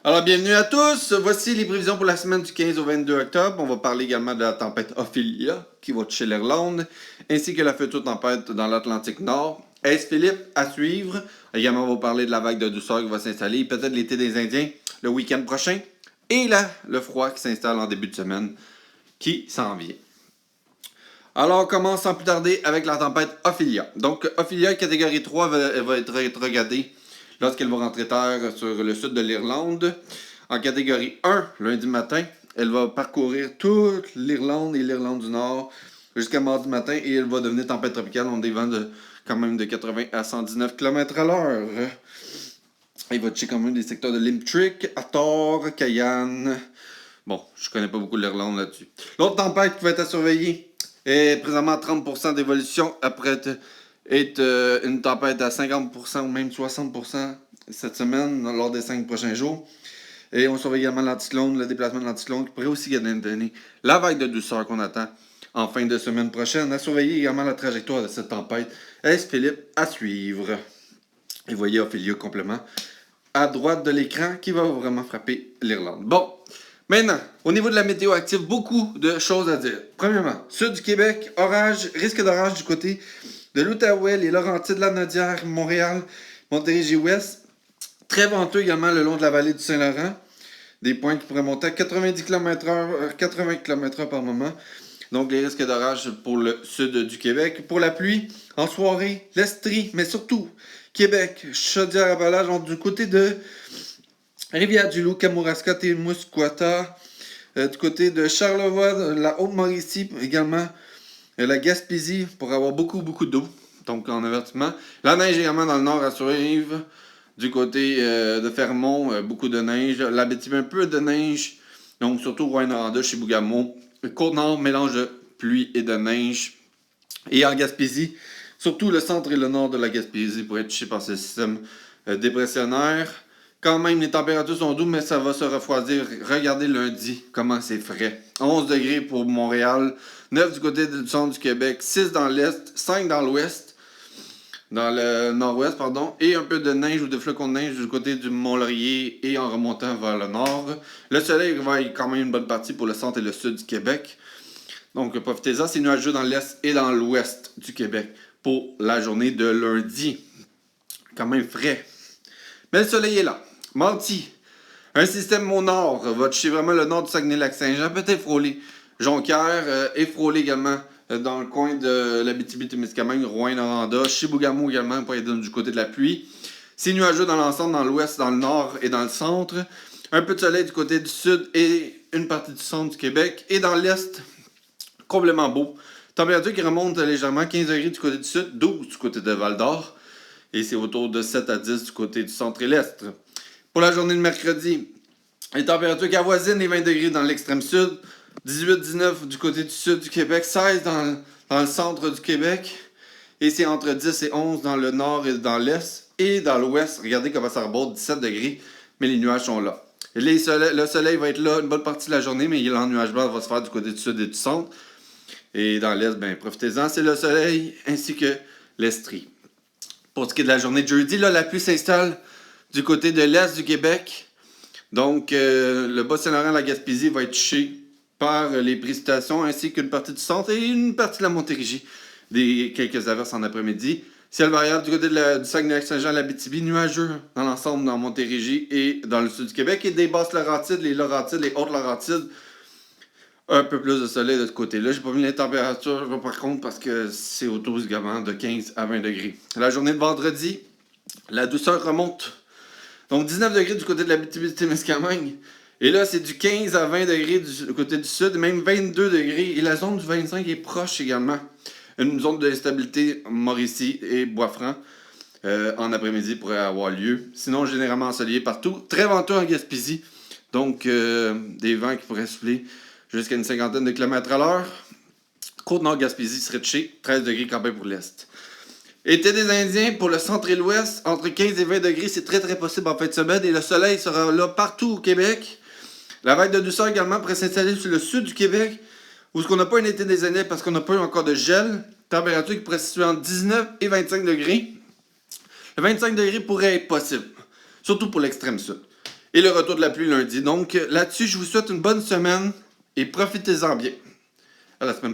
Alors, bienvenue à tous. Voici les prévisions pour la semaine du 15 au 22 octobre. On va parler également de la tempête Ophelia qui va toucher l'Irlande, ainsi que la future tempête dans l'Atlantique Nord. Est-ce Philippe à suivre? Également, on va parler de la vague de douceur qui va s'installer, peut-être l'été des Indiens le week-end prochain, et là, le froid qui s'installe en début de semaine qui s'en vient. Alors, on commence sans plus tarder avec la tempête Ophelia. Donc, Ophelia, catégorie 3, va être rétrogradée lorsqu'elle va rentrer terre sur le sud de l'Irlande. En catégorie 1, lundi matin, elle va parcourir toute l'Irlande et l'Irlande du Nord jusqu'à mardi matin et elle va devenir tempête tropicale. On a des vents de quand même de 80 à 119 km à l'heure. Il va toucher quand même des secteurs de Limtrick, Ator, Cayenne. Bon, je connais pas beaucoup l'Irlande là-dessus. L'autre tempête qui va être à surveiller est présentement à 30% d'évolution après être une tempête à 50% ou même 60% cette semaine lors des 5 prochains jours. Et on surveille également l'anticyclone, le déplacement de l'anticyclone qui pourrait aussi donner la vague de douceur qu'on attend en fin de semaine prochaine. À surveiller également la trajectoire de cette tempête. Est-ce Philippe à suivre? Et voyez Ophelia complément à droite de l'écran qui va vraiment frapper l'Irlande. Bon, maintenant, au niveau de la météo active, beaucoup de choses à dire. Premièrement, sud du Québec, orage, risque d'orage du côté de l'Outaouais, les Laurentides, la Nodière, Montréal, Montérégie-Ouest. Très venteux également le long de la vallée du Saint-Laurent. Des points qui pourraient monter à 90 km/h, 80 km/h par moment. Donc, les risques d'orage pour le sud du Québec. Pour la pluie, en soirée, l'Estrie, mais surtout Québec, Chaudière-Appalaches, du côté de Rivière-du-Loup, Kamouraska, Témiscouata, du côté de Charlevoix, la Haute-Mauricie également, la Gaspésie pour avoir beaucoup d'eau, donc en avertissement. La neige également dans le nord à suivre, du côté de Fermont, beaucoup de neige. L'Abitibi, un peu de neige, donc surtout Rouyn-Noranda, chez Bougamau. Côte-Nord, mélange de pluie et de neige. Et en Gaspésie, surtout le centre et le nord de la Gaspésie pourraient être touchés par ce système dépressionnaire. Quand même, les températures sont douces, mais ça va se refroidir. Regardez lundi comment c'est frais. 11 degrés pour Montréal, 9 du côté du centre du Québec, 6 dans l'est, 5 dans l'ouest, dans le nord-ouest, pardon, et un peu de neige ou de flocons de neige du côté du Mont-Laurier et en remontant vers le nord. Le soleil va être quand même une bonne partie pour le centre et le sud du Québec. Donc, profitez-en, c'est nuageux dans l'est et dans l'ouest du Québec pour la journée de lundi. Quand même frais. Mais le soleil est là. Mardi, un système au nord va toucher vraiment le nord du Saguenay-Lac-Saint-Jean, peut-être frôler Jonquière et frôler également dans le coin de l'Abitibi-Témiscamingue, Rouyn-Noranda, Chibougamau également pour être du côté de la pluie. C'est nuageux dans l'ensemble, dans l'ouest, dans le nord et dans le centre. Un peu de soleil du côté du sud et une partie du centre du Québec. Et dans l'est, complètement beau. Température qui remonte légèrement, 15 degrés du côté du sud, 12 du côté de Val-d'Or. Et c'est autour de 7 à 10 du côté du centre et l'est. Pour la journée de mercredi, les températures qui avoisinent les 20 degrés dans l'extrême sud, 18-19 du côté du sud du Québec, 16 dans le centre du Québec, et c'est entre 10 et 11 dans le nord et dans l'est, et dans l'ouest, regardez comment ça reborde, 17 degrés, mais les nuages sont là. Le soleil va être là une bonne partie de la journée, mais l'ennuagement va se faire du côté du sud et du centre, et dans l'est, ben profitez-en, c'est le soleil ainsi que l'estrie. Pour ce qui est de la journée de jeudi, là, la pluie s'installe du côté de l'est du Québec. Donc, le Bas-Saint-Laurent, la Gaspésie va être touché par les précipitations ainsi qu'une partie du centre et une partie de la Montérégie. Quelques averses en après-midi. Ciel variable du côté du Saguenay-Lac-Saint-Jean, l'Abitibi, nuageux dans l'ensemble dans Montérégie et dans le sud du Québec. Et des basses Laurentides, les Hautes-Laurentides. Un peu plus de soleil de ce côté-là. J'ai pas mis les températures par contre parce que c'est autour également de 15 à 20 degrés. La journée de vendredi, la douceur remonte. Donc 19 degrés du côté de l'Abitibi-Témiscamingue. Et là, c'est du 15 à 20 degrés du côté du sud, même 22 degrés. Et la zone du 25 est proche également. Une zone de stabilité Mauricie et Bois-Franc en après-midi pourrait avoir lieu. Sinon, généralement ensoleillé partout. Très venteux en Gaspésie. Donc, des vents qui pourraient souffler jusqu'à une cinquantaine de kilomètres à l'heure. Côte-Nord-Gaspésie serait touchée, 13 degrés quand même pour l'est. Été des Indiens pour le centre et l'ouest, entre 15 et 20 degrés, c'est très possible en fin de semaine. Et le soleil sera là partout au Québec. La vague de douceur également pourrait s'installer sur le sud du Québec, où on n'a pas un été des Indiens parce qu'on n'a pas eu encore de gel. Température qui pourrait se situer entre 19 et 25 degrés. Le 25 degrés pourrait être possible, surtout pour l'extrême sud. Et le retour de la pluie lundi. Donc là-dessus, je vous souhaite une bonne semaine et profitez-en bien. À la semaine prochaine.